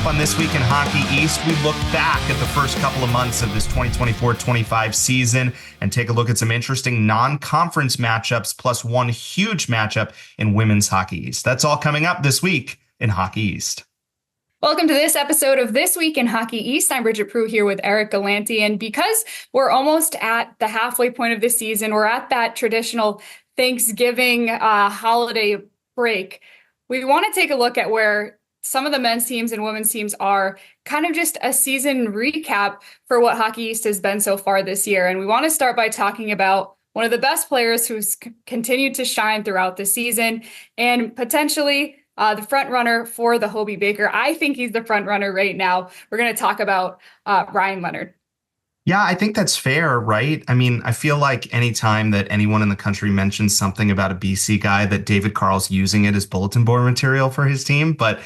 on This Week in Hockey East, we look back at the first couple of months of this 2024-25 season and take a look at some interesting non-conference matchups, plus one huge matchup in women's Hockey East. That's all coming up this week in Hockey East. Welcome to this episode of This Week in Hockey East. I'm Bridget Prue here with Eric Galanti. And because we're almost at the halfway point of the season, we're at that traditional Thanksgiving holiday break, we want to take a look at where some of the men's teams and women's teams are, kind of just a season recap for what Hockey East has been so far this year. And we want to start by talking about one of the best players who's continued to shine throughout the season and potentially the front runner for the Hobey Baker. I think he's the front runner right now. We're going to talk about Ryan Leonard. Yeah, I think that's fair, right? I mean, I feel like anytime that anyone in the country mentions something about a BC guy, that David Carl's using it as bulletin board material for his team. But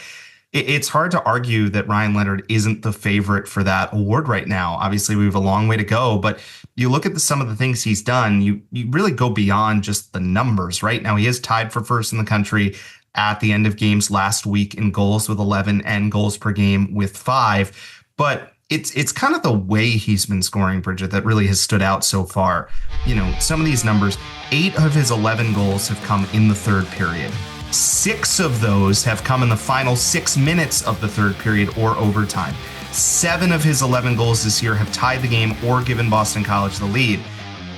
it's hard to argue that Ryan Leonard isn't the favorite for that award right now. Obviously, we have a long way to go, but you look at some of the things he's done, you really go beyond just the numbers, right? Now, he is tied for first in the country at the end of games last week in goals with 11 and goals per game with 5. But it's kind of the way he's been scoring, Bridget, that really has stood out so far. You know, some of these numbers, 8 of his 11 goals have come in the third period. 6 of those have come in the final 6 minutes of the third period or overtime. 7 of his 11 goals this year have tied the game or given Boston College the lead.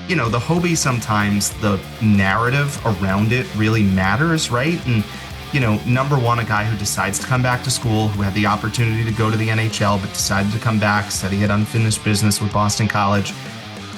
You know, the Hobey, sometimes the narrative around it really matters, right? And, you know, number one, a guy who decides to come back to school, who had the opportunity to go to the NHL, but decided to come back, said he had unfinished business with Boston College.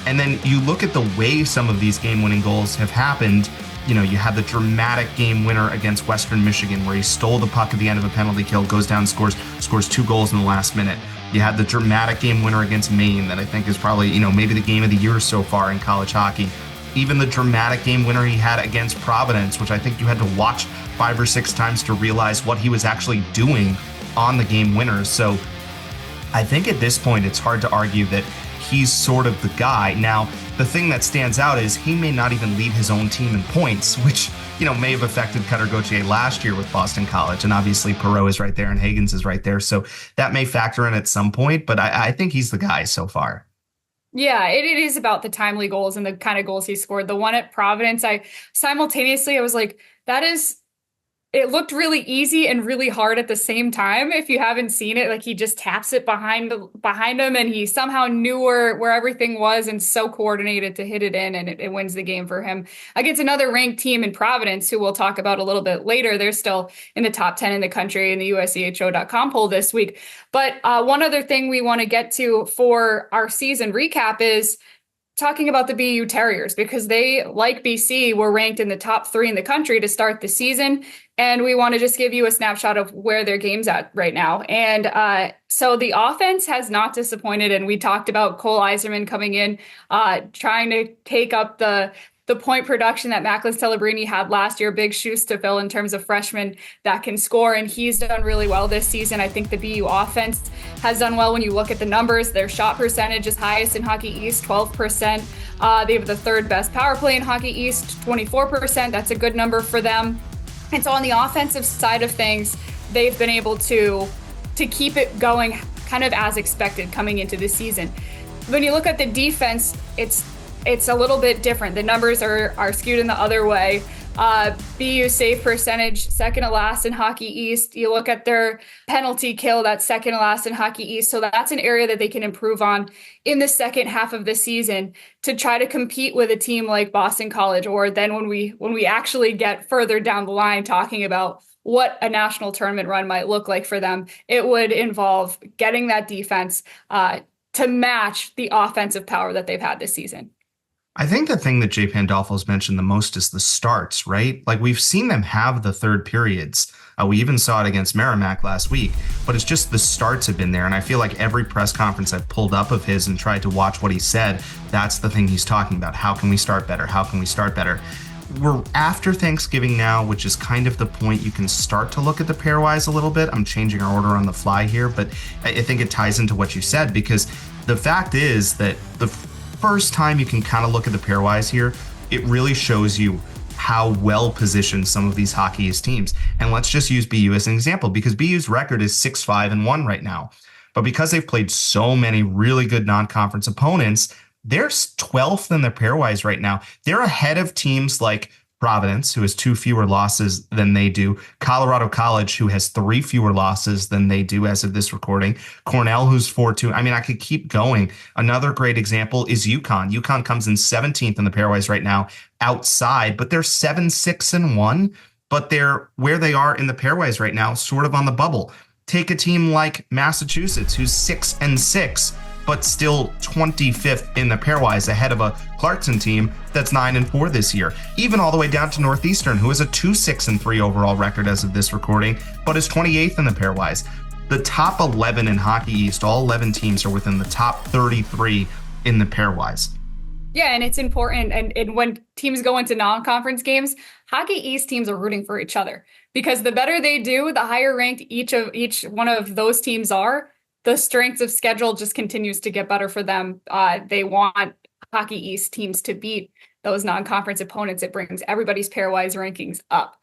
And then you look at the way some of these game-winning goals have happened. You know, you had the dramatic game winner against Western Michigan where he stole the puck at the end of a penalty kill, goes down, scores 2 goals in the last minute. You had the dramatic game winner against Maine that I think is probably, you know, maybe the game of the year so far in college hockey. Even the dramatic game winner he had against Providence, which I think you had to watch 5 or 6 times to realize what he was actually doing on the game winners. So I think at this point, it's hard to argue that he's sort of the guy. Now, the thing that stands out is he may not even lead his own team in points, which, you know, may have affected Cutter Gauthier last year with Boston College. And obviously Perreault is right there and Higgins is right there. So that may factor in at some point, but I think he's the guy so far. Yeah, it is about the timely goals and the kind of goals he scored. The one at Providence, I was like, it looked really easy and really hard at the same time. If you haven't seen it, like he just taps it behind him and he somehow knew where everything was and so coordinated to hit it in, and it wins the game for him against another ranked team in Providence, who we'll talk about a little bit later. They're still in the top 10 in the country in the USCHO.com poll this week. But one other thing we want to get to for our season recap is talking about the BU Terriers, because they, like BC, were ranked in the top 3 in the country to start the season. And we want to just give you a snapshot of where their game's at right now. And so the offense has not disappointed. And we talked about Cole Eiserman coming in, trying to take up the point production that Macklin Celebrini had last year. Big shoes to fill in terms of freshmen that can score, and he's done really well this season. I think the BU offense has done well when you look at the numbers. Their shot percentage is highest in Hockey East, 12%. They have the 3rd best power play in Hockey East, 24%. That's a good number for them. And so on the offensive side of things, they've been able to keep it going kind of as expected coming into the season. When you look at the defense, it's a little bit different. The numbers are skewed in the other way. BU save percentage, 2nd to last in Hockey East. You look at their penalty kill, that's 2nd to last in Hockey East. So that's an area that they can improve on in the second half of the season to try to compete with a team like Boston College, or then when we actually get further down the line talking about what a national tournament run might look like for them, it would involve getting that defense to match the offensive power that they've had this season. I think the thing that Jay Pandolfo's mentioned the most is the starts, right? Like, we've seen them have the third periods. We even saw it against Merrimack last week, but it's just the starts have been there. And I feel like every press conference I've pulled up of his and tried to watch what he said, that's the thing he's talking about. How can we start better? How can we start better? We're after Thanksgiving now, which is kind of the point you can start to look at the pairwise a little bit. I'm changing our order on the fly here, but I think it ties into what you said, because the fact is that the first time you can kind of look at the pairwise here, it really shows you how well positioned some of these Hockey East teams. And let's just use BU as an example because BU's record is 6-5-1 right now. But because they've played so many really good non-conference opponents, they're 12th in their pairwise right now. They're ahead of teams like Providence, who has 2 fewer losses than they do. Colorado College, who has 3 fewer losses than they do as of this recording. Cornell, who's 4-2. I mean, I could keep going. Another great example is UConn. UConn comes in 17th in the pairwise right now outside, but they're 7-6-1. But they're where they are in the pairwise right now, sort of on the bubble. Take a team like Massachusetts, who's 6-6, but still 25th in the pairwise, ahead of a Clarkson team that's 9-4 this year. Even all the way down to Northeastern, who has a 2-6-3 overall record as of this recording, but is 28th in the pairwise. The top 11 in Hockey East, all 11 teams are within the top 33 in the pairwise. Yeah, and it's important. And when teams go into non-conference games, Hockey East teams are rooting for each other because the better they do, the higher ranked each one of those teams are, the strength of schedule just continues to get better for them. They want Hockey East teams to beat those non-conference opponents. It brings everybody's pairwise rankings up.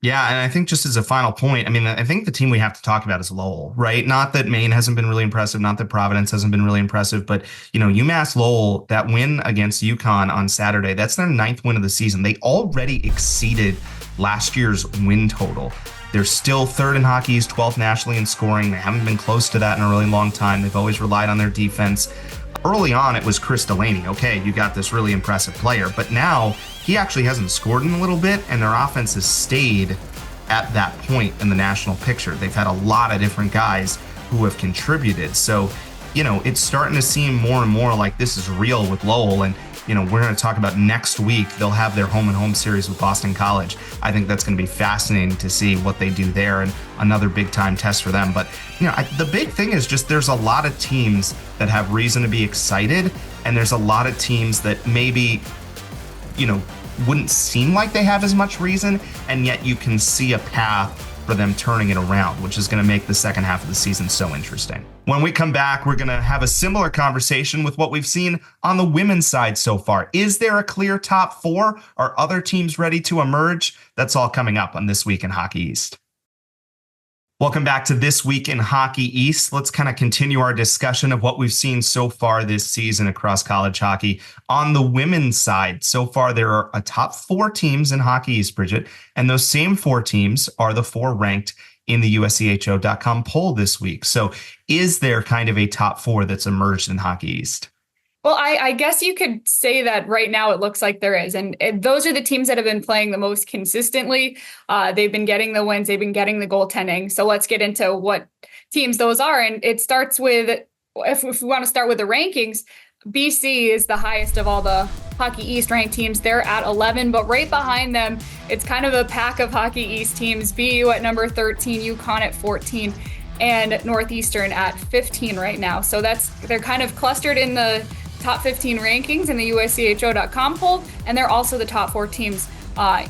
Yeah, and I think just as a final point, I mean, I think the team we have to talk about is Lowell, right? Not that Maine hasn't been really impressive, not that Providence hasn't been really impressive, but, UMass Lowell, that win against UConn on Saturday, that's their 9th win of the season. They already exceeded last year's win total. They're still 3rd in Hockey East, 12th nationally in scoring. They haven't been close to that in a really long time. They've always relied on their defense. Early on, it was Chris Delaney. Okay, you got this really impressive player, but now he actually hasn't scored in a little bit, and their offense has stayed at that point in the national picture. They've had a lot of different guys who have contributed. So, it's starting to seem more and more like this is real with Lowell. And, we're going to talk about next week. They'll have their home-and-home series with Boston College. I think that's going to be fascinating to see what they do there and another big-time test for them. But, the big thing is just there's a lot of teams that have reason to be excited, and there's a lot of teams that maybe, wouldn't seem like they have as much reason, and yet you can see a path for them turning it around, which is going to make the second half of the season so interesting. When we come back, we're going to have a similar conversation with what we've seen on the women's side so far. Is there a clear top 4? Are other teams ready to emerge? That's all coming up on This Week in Hockey East. Welcome back to This Week in Hockey East. Let's kind of continue our discussion of what we've seen so far this season across college hockey. On the women's side, so far there are a top 4 teams in Hockey East, Bridget, and those same 4 teams are the 4 ranked in the USCHO.com poll this week. So is there kind of a top 4 that's emerged in Hockey East? Well, I guess you could say that right now it looks like there is. And those are the teams that have been playing the most consistently. They've been getting the wins. They've been getting the goaltending. So let's get into what teams those are. And it starts with, if we want to start with the rankings, BC is the highest of all the Hockey East ranked teams. They're at 11, but right behind them, it's kind of a pack of Hockey East teams. BU at number 13, UConn at 14, and Northeastern at 15 right now. So they're kind of clustered in the top 15 rankings in the USCHO.com poll, and they're also the top 4 teams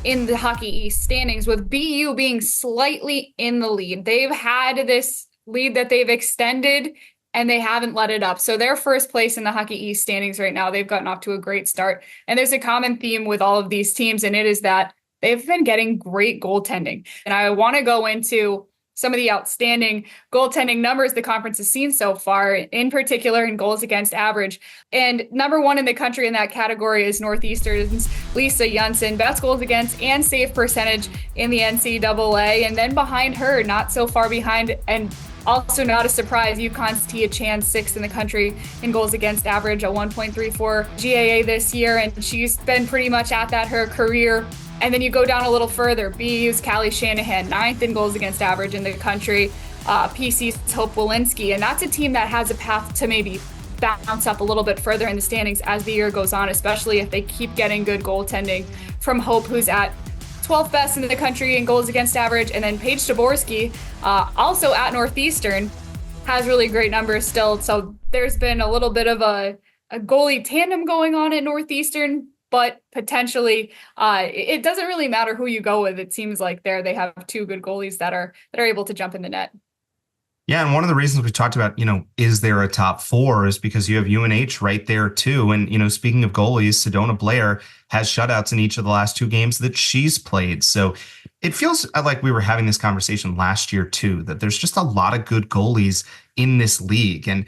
in the Hockey East standings, with BU being slightly in the lead. They've had this lead that they've extended, and they haven't let it up. So they're first place in the Hockey East standings right now. They've gotten off to a great start. And there's a common theme with all of these teams, and it is that they've been getting great goaltending. And I want to go into some of the outstanding goaltending numbers the conference has seen so far, in particular in goals against average. And number 1 in the country in that category is Northeastern's Lisa Janssen, best goals against and save percentage in the NCAA. And then behind her, not so far behind, and also not a surprise, UConn's Tia Chan, 6th in the country in goals against average, a 1.34 GAA this year. And she's been pretty much at that her career. And then you go down a little further, BU's Callie Shanahan, 9th in goals against average in the country, PC's Hope Walensky. And that's a team that has a path to maybe bounce up a little bit further in the standings as the year goes on, especially if they keep getting good goaltending from Hope, who's at 12th best in the country in goals against average. And then Paige Taborski, also at Northeastern, has really great numbers still. So there's been a little bit of a goalie tandem going on at Northeastern, but potentially it doesn't really matter who you go with. It seems like they have 2 good goalies that are able to jump in the net. Yeah, and one of the reasons we talked about, is there a top 4 is because you have UNH right there too. And, speaking of goalies, Sedona Blair has shutouts in each of the last two games that she's played. So it feels like we were having this conversation last year too, that there's just a lot of good goalies in this league. And,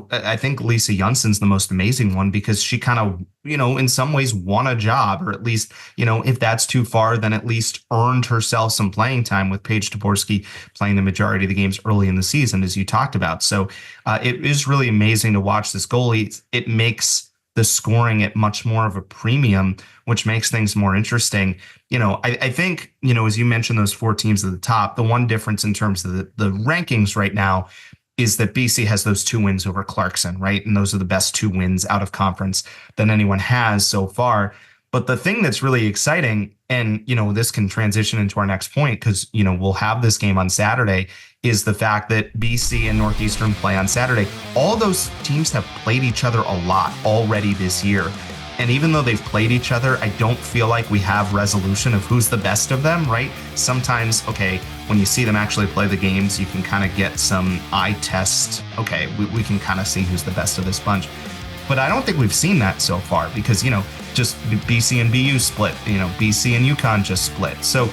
I think Lisa Jonsson's the most amazing one because she kind of, in some ways won a job, or at least, if that's too far, then at least earned herself some playing time with Paige Toporski playing the majority of the games early in the season, as you talked about. So it is really amazing to watch this goalie. It makes the scoring at much more of a premium, which makes things more interesting. I think, as you mentioned, those four teams at the top, the one difference in terms of the rankings right now is that BC has those 2 wins over Clarkson, right? And those are the best 2 wins out of conference that anyone has so far. But the thing that's really exciting, and, this can transition into our next point because, we'll have this game on Saturday, is the fact that BC and Northeastern play on Saturday. All those teams have played each other a lot already this year. And even though they've played each other, I don't feel like we have resolution of who's the best of them, right? Sometimes, okay, when you see them actually play the games, you can kind of get some eye test. Okay, we can kind of see who's the best of this bunch. But I don't think we've seen that so far because, just BC and BU split, BC and UConn just split. So,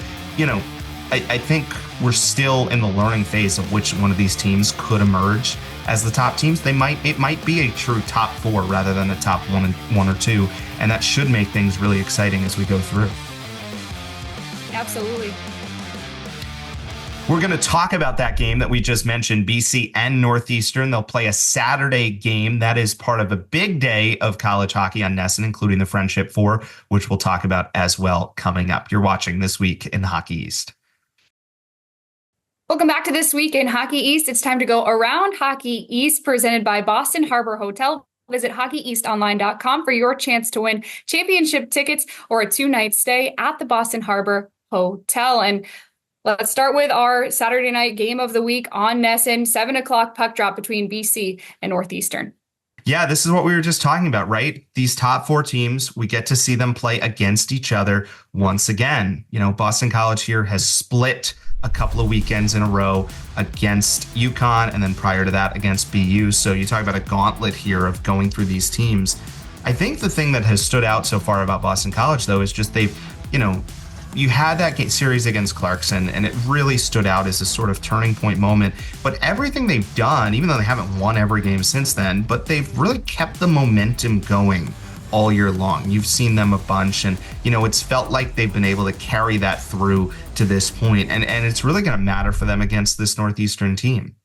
I think we're still in the learning phase of which one of these teams could emerge as the top teams. It might be a true top 4 rather than a top one or two, and that should make things really exciting as we go through. Absolutely. We're going to talk about that game that we just mentioned, BC and Northeastern. They'll play a Saturday game. That is part of a big day of college hockey on NESN, including the Friendship Four, which we'll talk about as well coming up. You're watching This Week in Hockey East. Welcome back to This Week in Hockey East. It's time to go around Hockey East, presented by Boston Harbor Hotel. Visit hockeyeastonline.com for your chance to win championship tickets or a 2-night stay at the Boston Harbor Hotel. And let's start with our Saturday night game of the week on NESN, 7 o'clock puck drop between BC and Northeastern. Yeah, this is what we were just talking about, right? These top 4 teams, we get to see them play against each other once again. Boston College here has split a couple of weekends in a row against UConn, and then prior to that against BU. So you talk about a gauntlet here of going through these teams. I think the thing that has stood out so far about Boston College, though, is just they've, you had that series against Clarkson, and it really stood out as a sort of turning point moment. But everything they've done, even though they haven't won every game since then, but they've really kept the momentum going all year long. You've seen them a bunch, and it's felt like they've been able to carry that through to this point, and it's really going to matter for them against this Northeastern team.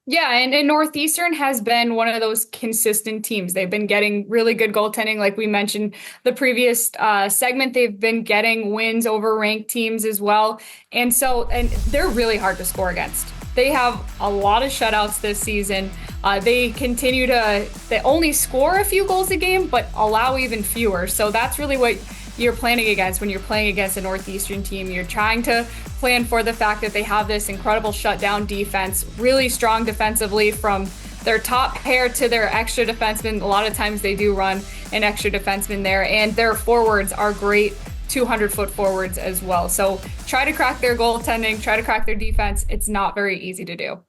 Yeah, and Northeastern has been one of those consistent teams. They've been getting really good goaltending, like we mentioned the previous segment. They've been getting wins over ranked teams as well, and they're really hard to score against. They have a lot of shutouts this season. They only score a few goals a game, but allow even fewer. So that's really what you're planning against when you're playing against a Northeastern team. You're trying to plan for the fact that they have this incredible shutdown defense, really strong defensively from their top pair to their extra defenseman. A lot of times they do run an extra defenseman there, and their forwards are great 200-foot forwards as well. So try to crack their goaltending, try to crack their defense. It's not very easy to do.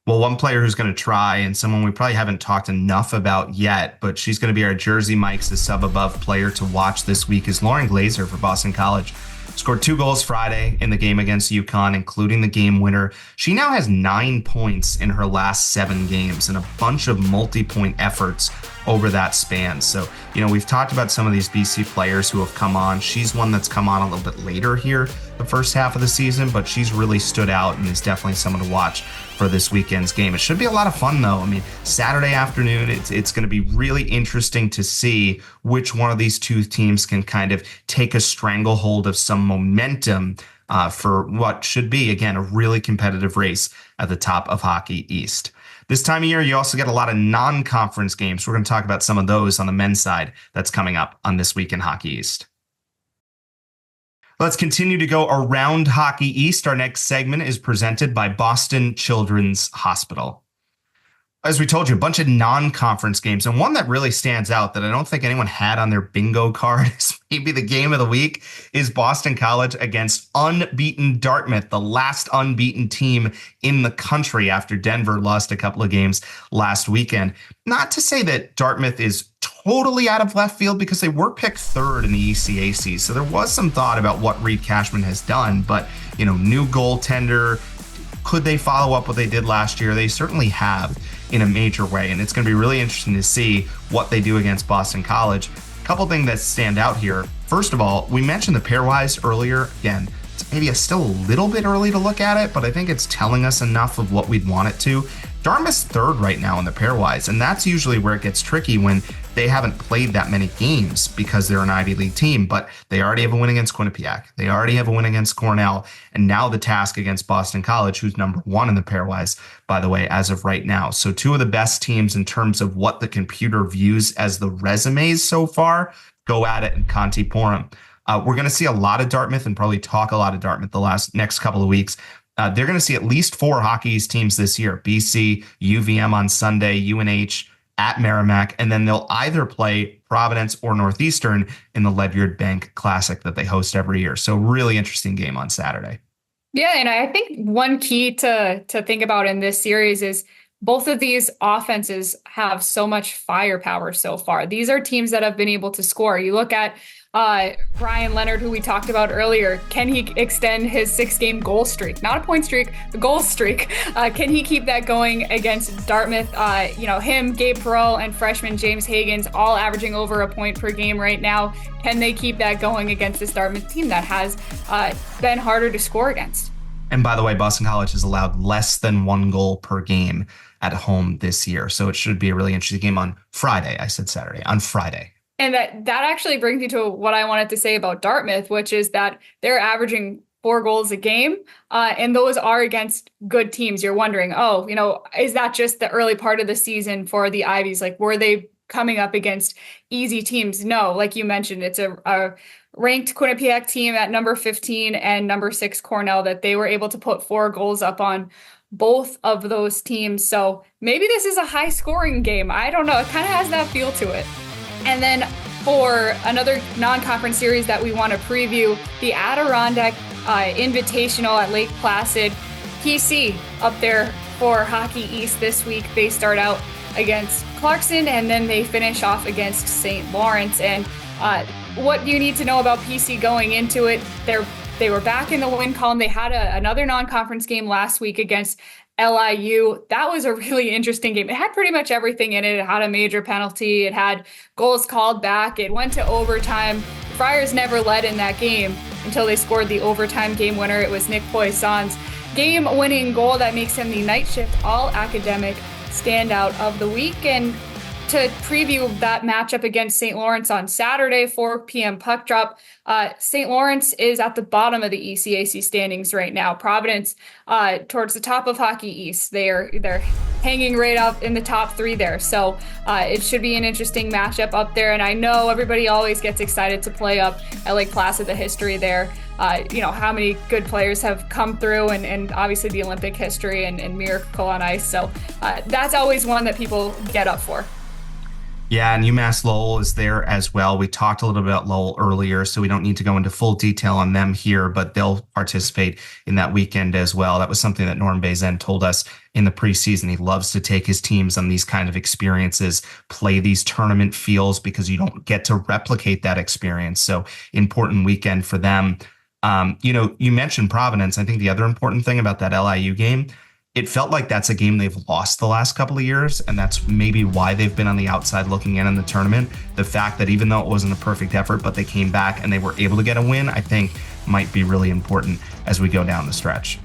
Well, one player who's going to try, and someone we probably haven't talked enough about yet, but she's going to be our Jersey Mike's the sub above player to watch this week, is Lauren Glazer for Boston College. Scored 2 goals Friday in the game against UConn, including the game winner. She now has 9 points in her last 7 games and a bunch of multi-point efforts over that span. So, we've talked about some of these BC players who have come on. She's one that's come on a little bit later here, the first half of the season, but she's really stood out and is definitely someone to watch for this weekend's game. It should be a lot of fun, though. I mean, Saturday afternoon, it's going to be really interesting to see which one of these two teams can kind of take a stranglehold of some momentum for what should be, again, a really competitive race at the top of Hockey East. This time of year, you also get a lot of non-conference games. We're going to talk about some of those on the men's side that's coming up on This Week in Hockey East. Let's continue to go around Hockey East. Our next segment is presented by Boston Children's Hospital. As we told you, a bunch of non-conference games, and one that really stands out that I don't think anyone had on their bingo card is maybe the game of the week is Boston College against unbeaten Dartmouth, the last unbeaten team in the country after Denver lost a couple of games last weekend. Not to say that Dartmouth is totally out of left field because they were picked third in the ECAC. So there was some thought about what Reed Cashman has done, but new goaltender. Could they follow up what they did last year? They certainly have in a major way, and it's going to be really interesting to see what they do against Boston College. A couple things that stand out here. First of all, we mentioned the pairwise earlier. Again, it's maybe still a little bit early to look at it, but I think it's telling us enough of what we'd want it to. Dartmouth's third right now in the pairwise, and that's usually where it gets tricky when they haven't played that many games because they're an Ivy League team, but they already have a win against Quinnipiac. They already have a win against Cornell, and now the task against Boston College, who's number one in the pairwise, by the way, as of right now. So two of the best teams in terms of what the computer views as the resumes so far go at it in Conti Porum. We're going to see a lot of Dartmouth and probably talk a lot of Dartmouth the next couple of weeks. They're going to see at least four Hockey East teams this year: BC, UVM on Sunday, UNH at Merrimack, and then they'll either play Providence or Northeastern in the Ledyard Bank Classic that they host every year. So really interesting game on Saturday. Yeah, and I think one key to think about in this series is both of these offenses have so much firepower so far. These are teams that have been able to score. You look at Ryan Leonard, who we talked about earlier. Can he extend his 6-game goal streak? Not a point streak, the goal streak. Can he keep that going against Dartmouth? Him, Gabe Perreault, and freshman James Hagens all averaging over a point per game right now. Can they keep that going against this Dartmouth team that has been harder to score against? And by the way, Boston College has allowed less than 1 goal per game at home this year. So it should be a really interesting game on Friday. I said Saturday, on Friday. And that actually brings me to what I wanted to say about Dartmouth, which is that they're averaging 4 goals a game, and those are against good teams. You're wondering, is that just the early part of the season for the Ivies? Like, were they coming up against easy teams? No, like you mentioned, it's a ranked Quinnipiac team at number 15 and number 6 Cornell that they were able to put 4 goals up on both of those teams. So maybe this is a high scoring game. I don't know. It kind of has that feel to it. And then for another non-conference series that we want to preview, the Adirondack Invitational at Lake Placid. PC up there for Hockey East this week. They start out against Clarkson, and then they finish off against St. Lawrence. And what you need to know about PC going into it, they were back in the win column. They had another non-conference game last week against LIU. That was a really interesting game. It had pretty much everything in it. It had a major penalty. It had goals called back. It went to overtime. The Friars never led in that game until they scored the overtime game winner. It was Nick Poisson's game-winning goal that makes him the night shift all-academic standout of the week. And to preview that matchup against St. Lawrence on Saturday, 4 p.m. puck drop. St. Lawrence is at the bottom of the ECAC standings right now. Providence towards the top of Hockey East. They're hanging right up in the top 3 there. So it should be an interesting matchup up there. And I know everybody always gets excited to play up at Lake Placid, the history there. How many good players have come through, and obviously the Olympic history and Miracle on Ice. So that's always one that people get up for. Yeah, and UMass Lowell is there as well. We talked a little bit about Lowell earlier, so we don't need to go into full detail on them here, but they'll participate in that weekend as well. That was something that Norm Bazin told us in the preseason. He loves to take his teams on these kind of experiences, play these tournament feels, because you don't get to replicate that experience. So important weekend for them. You mentioned Providence. I think the other important thing about that LIU game, it felt like that's a game they've lost the last couple of years, and that's maybe why they've been on the outside looking in the tournament. The fact that even though it wasn't a perfect effort, but they came back and they were able to get a win, I think might be really important as we go down the stretch.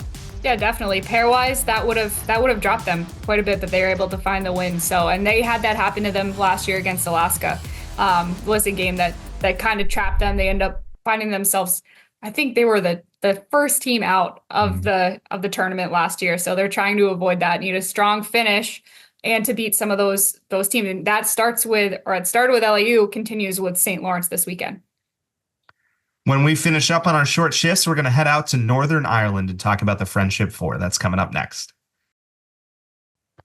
Yeah, definitely. Pairwise, that would have dropped them quite a bit, that they were able to find the win. So, and they had that happen to them last year against Alaska. Was a game that kind of trapped them. They end up finding themselves, I think they were the first team out of the tournament last year. So they're trying to avoid that. Need a strong finish and to beat some of those teams. And that started with LIU, continues with St. Lawrence this weekend. When we finish up on our short shifts, we're going to head out to Northern Ireland and talk about the Friendship Four. That's coming up next.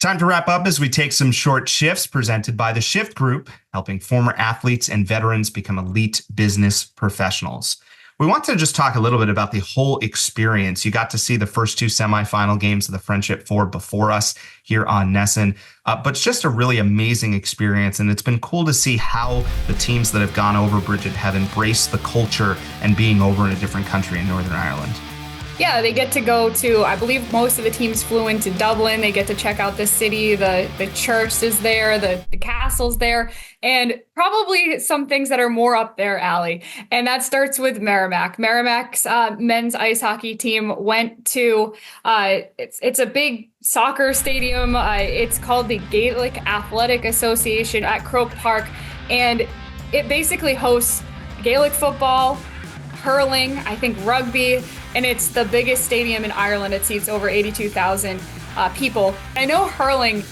Time to wrap up as we take some short shifts presented by the Shift Group, helping former athletes and veterans become elite business professionals. We want to just talk a little bit about the whole experience. You got to see the first two semifinal games of the Friendship Four before us here on Nesson, but it's just a really amazing experience. And it's been cool to see how the teams that have gone over, Bridget, have embraced the culture and being over in a different country in Northern Ireland. Yeah, they get to go to, I believe most of the teams flew into Dublin. They get to check out the city, the church is there, the castle's there, and probably some things that are more up there, Allie. And that starts with Merrimack. Merrimack's men's ice hockey team went to, it's a big soccer stadium. It's called the Gaelic Athletic Association at Croke Park, and it basically hosts Gaelic football, hurling, I think rugby, and it's the biggest stadium in Ireland. It seats over 82,000 people. I know hurling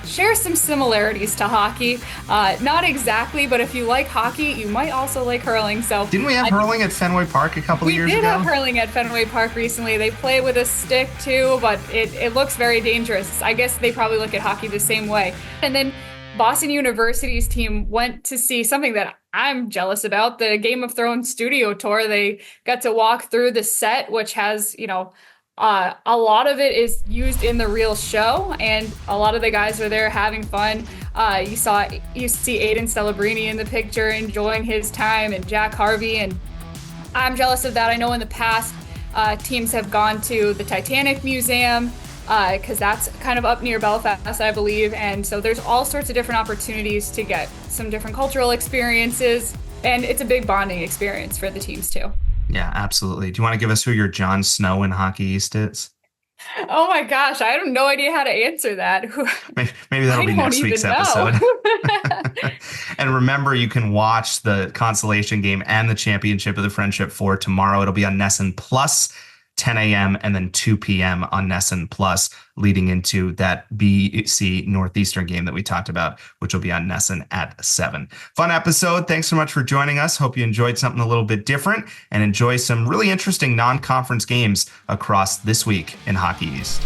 shares some similarities to hockey. Not exactly, but if you like hockey, you might also like hurling. So didn't we have hurling at Fenway Park a couple of years ago? We did have hurling at Fenway Park recently. They play with a stick too, but it looks very dangerous. I guess they probably look at hockey the same way. And then Boston University's team went to see something that I'm jealous about, the Game of Thrones studio tour. They got to walk through the set, which has, a lot of it is used in the real show, and a lot of the guys are there having fun. You see Aiden Celebrini in the picture enjoying his time, and Jack Harvey, and I'm jealous of that. I know in the past teams have gone to the Titanic Museum, because that's kind of up near Belfast, I believe. And so there's all sorts of different opportunities to get some different cultural experiences. And it's a big bonding experience for the teams too. Yeah, absolutely. Do you want to give us who your Jon Snow in Hockey East is? Oh my gosh, I have no idea how to answer that. Maybe that'll be next week's episode. And remember, you can watch the consolation game and the championship of the Friendship Four tomorrow. It'll be on Nesson Plus, 10 a.m. and then 2 p.m. on Nesson Plus, leading into that BC Northeastern game that we talked about, which will be on Nesson at 7. Fun episode. Thanks so much for joining us. Hope you enjoyed something a little bit different and enjoy some really interesting non-conference games across this week in Hockey East.